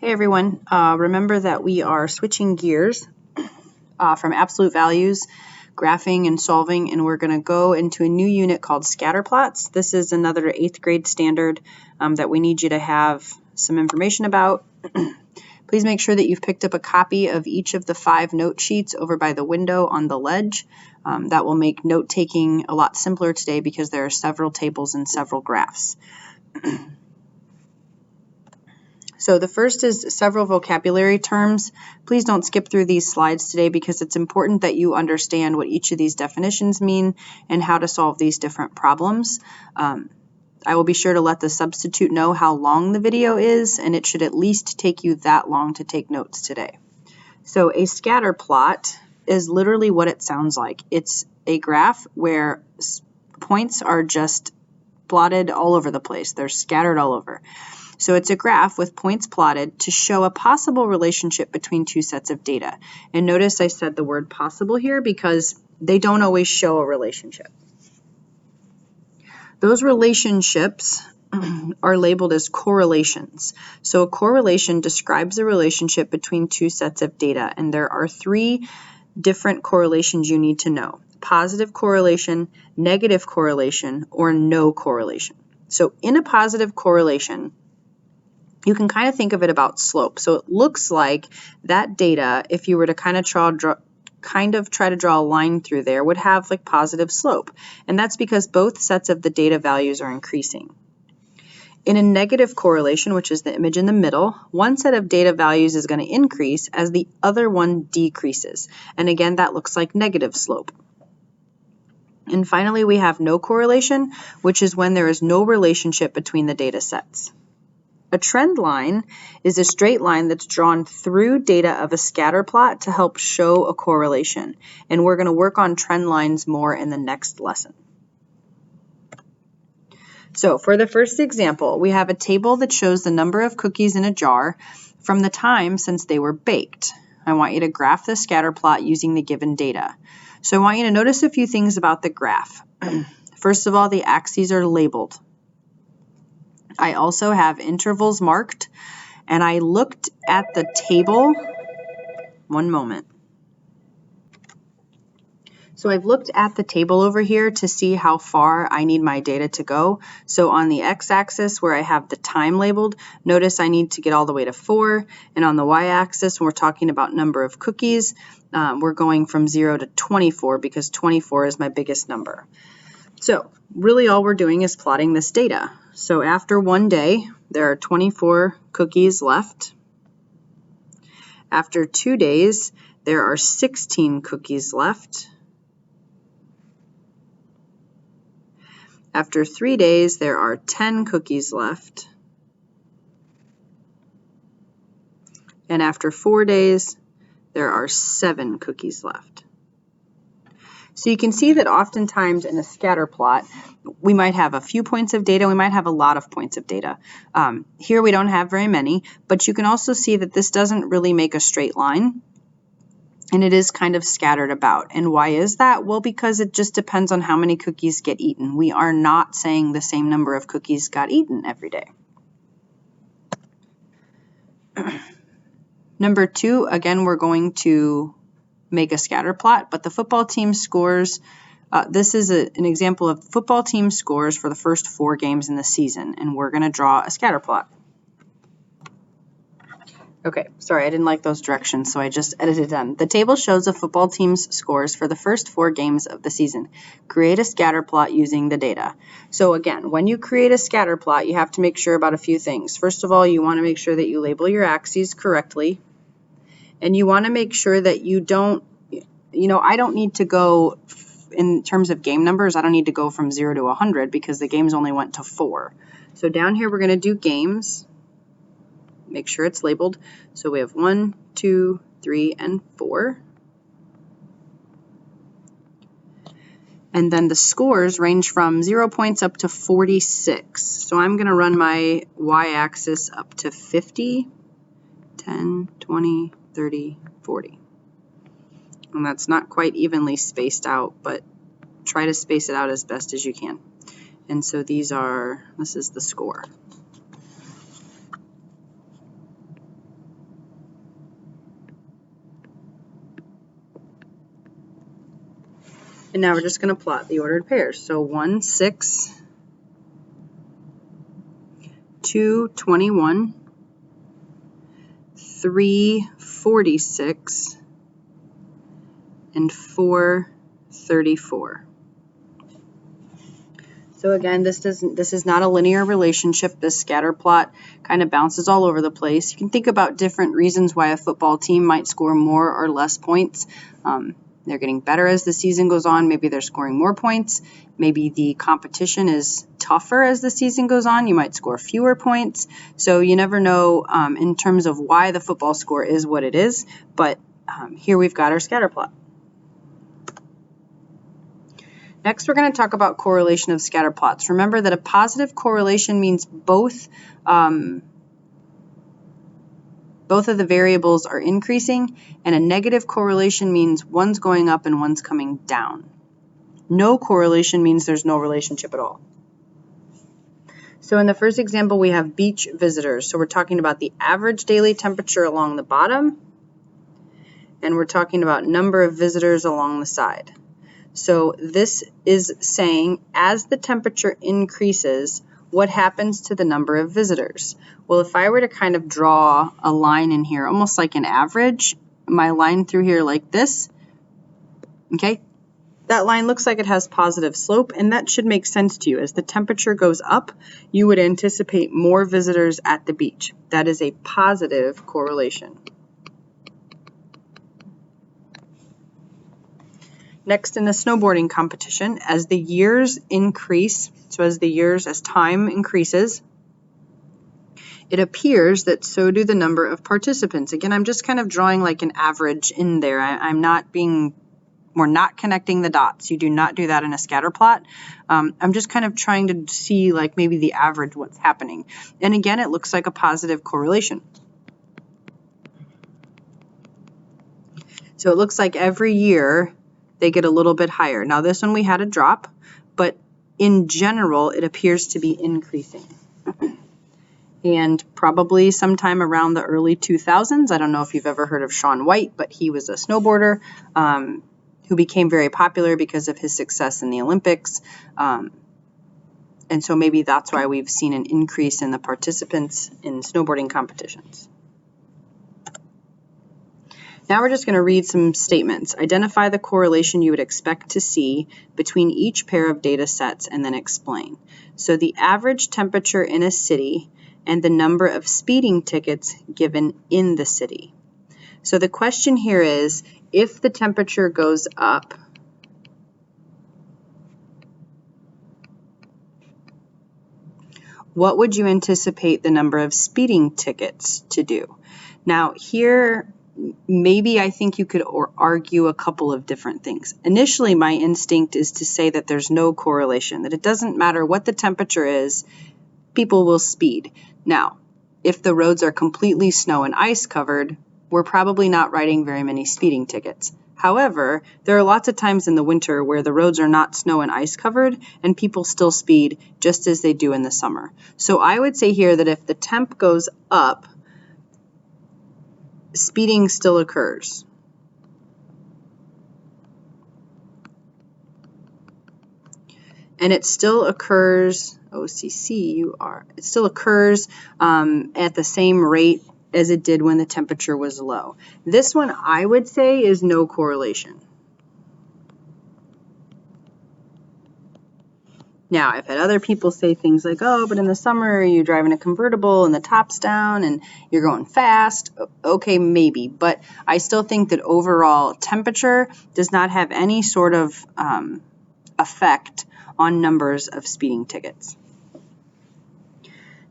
Hey everyone, remember that we are switching gears from absolute values, graphing and solving, and we're going to go into a new unit called scatter plots. This is another 8th grade standard that we need you to have some information about. Please make sure that you've picked up a copy of each of the 5 note sheets over by the window on the ledge. That will make note taking a lot simpler today because there are several tables and several graphs. So the first is several vocabulary terms. Please don't skip through these slides today because it's important that you understand what each of these definitions mean and how to solve these different problems. I will be sure to let the substitute know how long the video is, and it should at least take you that long to take notes today. So a scatter plot is literally what it sounds like. It's a graph where points are just plotted all over the place. They're scattered all over. So it's a graph with points plotted to show a possible relationship between two sets of data. And notice I said the word possible here because they don't always show a relationship. Those relationships are labeled as correlations. So a correlation describes a relationship between two sets of data, and there are 3 different correlations you need to know: positive correlation, negative correlation, or no correlation. So in a positive correlation, you can kind of think of it about slope. So it looks like that data, if you were to kind of try to draw a line through there, would have like positive slope. And that's because both sets of the data values are increasing. In a negative correlation, which is the image in the middle, one set of data values is going to increase as the other one decreases. And again, that looks like negative slope. And finally, we have no correlation, which is when there is no relationship between the data sets. A trend line is a straight line that's drawn through data of a scatter plot to help show a correlation. And we're going to work on trend lines more in the next lesson. So for the first example, we have a table that shows the number of cookies in a jar from the time since they were baked. I want you to graph the scatter plot using the given data. So I want you to notice a few things about the graph. First of all, the axes are labeled. I also have intervals marked, and I looked at the table. One moment. So I've looked at the table over here to see how far I need my data to go. So on the x-axis where I have the time labeled, notice I need to get all the way to 4. And on the y-axis, when we're talking about number of cookies, we're going from 0 to 24 because 24 is my biggest number. So really all we're doing is plotting this data. So after 1 day, there are 24 cookies left. After 2 days, there are 16 cookies left. After 3 days, there are 10 cookies left. And after 4 days, there are 7 cookies left. So you can see that oftentimes in a scatter plot, we might have a few points of data, we might have a lot of points of data. Here we don't have very many, but you can also see that this doesn't really make a straight line, and it is kind of scattered about. And why is that? Well, because it just depends on how many cookies get eaten. We are not saying the same number of cookies got eaten every day. Number 2, again, we're going to make a scatter plot, but the football team scores, this is an example of football team scores for the first 4 games in the season, and we're going to draw a scatter plot. Okay, sorry, I didn't like those directions, so I just edited them. The table shows the football team's scores for the first 4 games of the season. Create a scatter plot using the data. So again, when you create a scatter plot, you have to make sure about a few things. First of all, you want to make sure that you label your axes correctly. And you want to make sure that you don't, I don't need to go, in terms of game numbers, I don't need to go from 0 to 100 because the games only went to 4. So down here, we're going to do games. Make sure it's labeled. So we have 1, 2, 3, and 4. And then the scores range from 0 points up to 46. So I'm going to run my y-axis up to 50, 10, 20, 30, 40. And that's not quite evenly spaced out, but try to space it out as best as you can. And so this is the score. And now we're just going to plot the ordered pairs. So 1, 6, 2, 21, 3, 46, and 4, 34. So again, this is not a linear relationship. This scatter plot kind of bounces all over the place. You can think about different reasons why a football team might score more or less points. They're getting better as the season goes on. Maybe they're scoring more points. Maybe the competition is tougher as the season goes on. You might score fewer points. So you never know in terms of why the football score is what it is. But here we've got our scatter plot. Next, we're going to talk about correlation of scatter plots. Remember that a positive correlation means both of the variables are increasing, and a negative correlation means one's going up and one's coming down. No correlation means there's no relationship at all. So in the first example, we have beach visitors. So we're talking about the average daily temperature along the bottom, and we're talking about number of visitors along the side. So this is saying as the temperature increases, what happens to the number of visitors? Well, if I were to kind of draw a line in here, almost like an average, my line through here like this, okay, that line looks like it has positive slope, and that should make sense to you. As the temperature goes up, you would anticipate more visitors at the beach. That is a positive correlation. Next, in the snowboarding competition, as the years increase, so as time increases, it appears that so do the number of participants. Again, I'm just kind of drawing like an average in there. We're not connecting the dots. You do not do that in a scatter plot. I'm just kind of trying to see like maybe the average what's happening. And again, it looks like a positive correlation. So it looks like every year they get a little bit higher. Now this one we had a drop, but in general it appears to be increasing. And probably sometime around the early 2000s, I don't know if you've ever heard of Shaun White, but he was a snowboarder who became very popular because of his success in the Olympics. And so maybe that's why we've seen an increase in the participants in snowboarding competitions. Now we're just going to read some statements. Identify the correlation you would expect to see between each pair of data sets and then explain. So the average temperature in a city and the number of speeding tickets given in the city. So the question here is, if the temperature goes up, what would you anticipate the number of speeding tickets to do? Now here, maybe I think you could argue a couple of different things. Initially, my instinct is to say that there's no correlation, that it doesn't matter what the temperature is, people will speed. Now, if the roads are completely snow and ice covered, we're probably not writing very many speeding tickets. However, there are lots of times in the winter where the roads are not snow and ice covered and people still speed just as they do in the summer. So I would say here that if the temp goes up, speeding still occurs. And it still occurs, it still occurs at the same rate as it did when the temperature was low. This one I would say is no correlation. Now, I've had other people say things like, oh, but in the summer you're driving a convertible and the top's down and you're going fast. Okay, maybe, but I still think that overall temperature does not have any sort of effect on numbers of speeding tickets.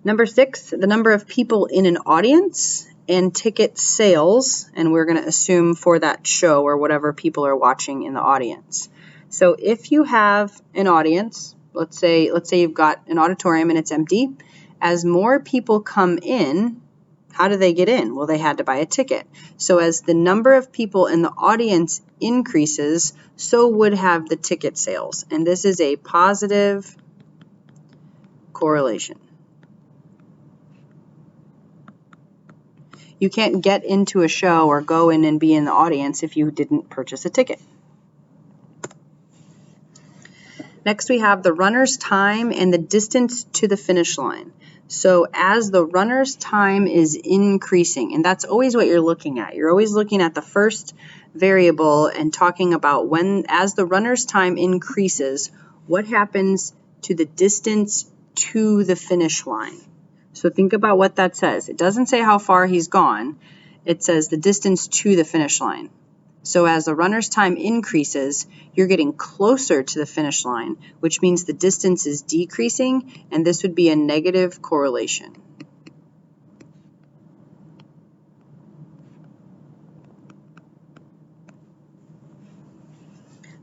Number 6, the number of people in an audience and ticket sales, and we're going to assume for that show or whatever people are watching in the audience. So if you have an audience, let's say you've got an auditorium and it's empty, as more people come in, how do they get in? Well, they had to buy a ticket. So as the number of people in the audience increases, so would have the ticket sales. And this is a positive correlation. You can't get into a show or go in and be in the audience if you didn't purchase a ticket. Next, we have the runner's time and the distance to the finish line. So as the runner's time is increasing, and that's always what you're looking at. You're always looking at the first variable and talking about as the runner's time increases, what happens to the distance to the finish line. So think about what that says. It doesn't say how far he's gone. It says the distance to the finish line. So as the runner's time increases, you're getting closer to the finish line, which means the distance is decreasing, and this would be a negative correlation.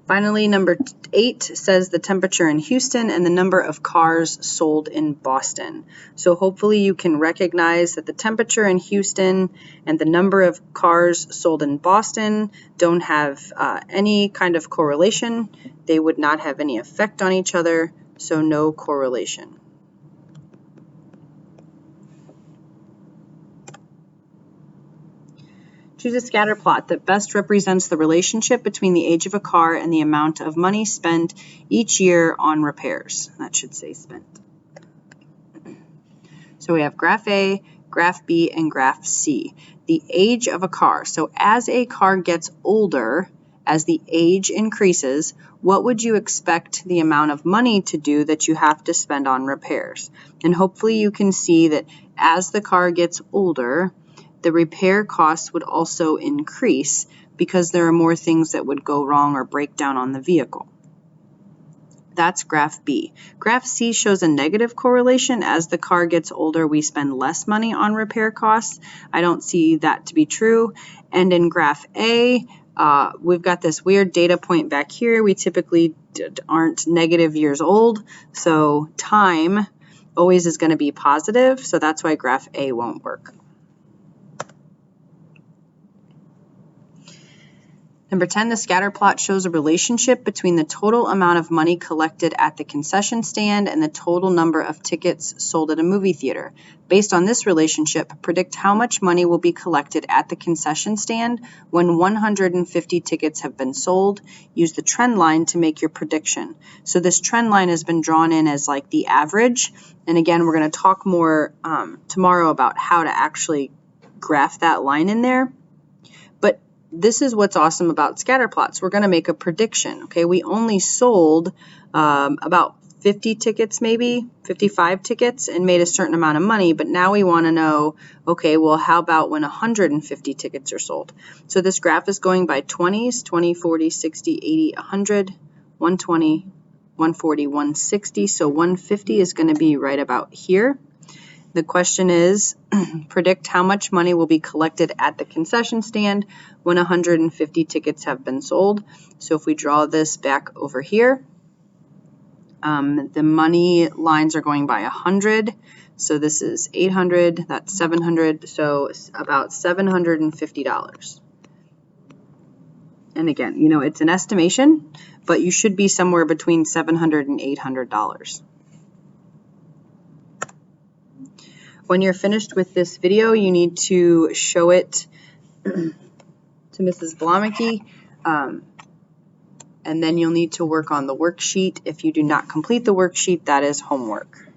Finally, number 8 says the temperature in Houston and the number of cars sold in Boston. So hopefully you can recognize that the temperature in Houston and the number of cars sold in Boston don't have any kind of correlation. They would not have any effect on each other, so no correlation. Choose a scatter plot that best represents the relationship between the age of a car and the amount of money spent each year on repairs. That should say spent. So we have graph A, graph B, and graph C. The age of a car. So as a car gets older, as the age increases, what would you expect the amount of money to do that you have to spend on repairs? And hopefully you can see that as the car gets older, the repair costs would also increase because there are more things that would go wrong or break down on the vehicle. That's graph B. Graph C shows a negative correlation. As the car gets older, we spend less money on repair costs. I don't see that to be true. And in graph A, we've got this weird data point back here. We typically aren't negative years old, so time always is going to be positive, so that's why graph A won't work. Number 10, the scatter plot shows a relationship between the total amount of money collected at the concession stand and the total number of tickets sold at a movie theater. Based on this relationship, predict how much money will be collected at the concession stand when 150 tickets have been sold. Use the trend line to make your prediction. So this trend line has been drawn in as like the average. And again, we're going to talk more tomorrow about how to actually graph that line in there. But this is what's awesome about scatter plots. We're going to make a prediction. Okay, we only sold about 50 tickets, maybe 55 tickets, and made a certain amount of money. But now we want to know, okay, well, how about when 150 tickets are sold? So this graph is going by 20s, 20, 40, 60, 80, 100, 120, 140, 160. So 150 is going to be right about here. The question is, predict how much money will be collected at the concession stand when 150 tickets have been sold. So if we draw this back over here, the money lines are going by 100. So this is 800, that's 700, so about $750. And again, you know, it's an estimation, but you should be somewhere between $700 and $800. When you're finished with this video, you need to show it to Mrs. Blomeke, and then you'll need to work on the worksheet. If you do not complete the worksheet, that is homework.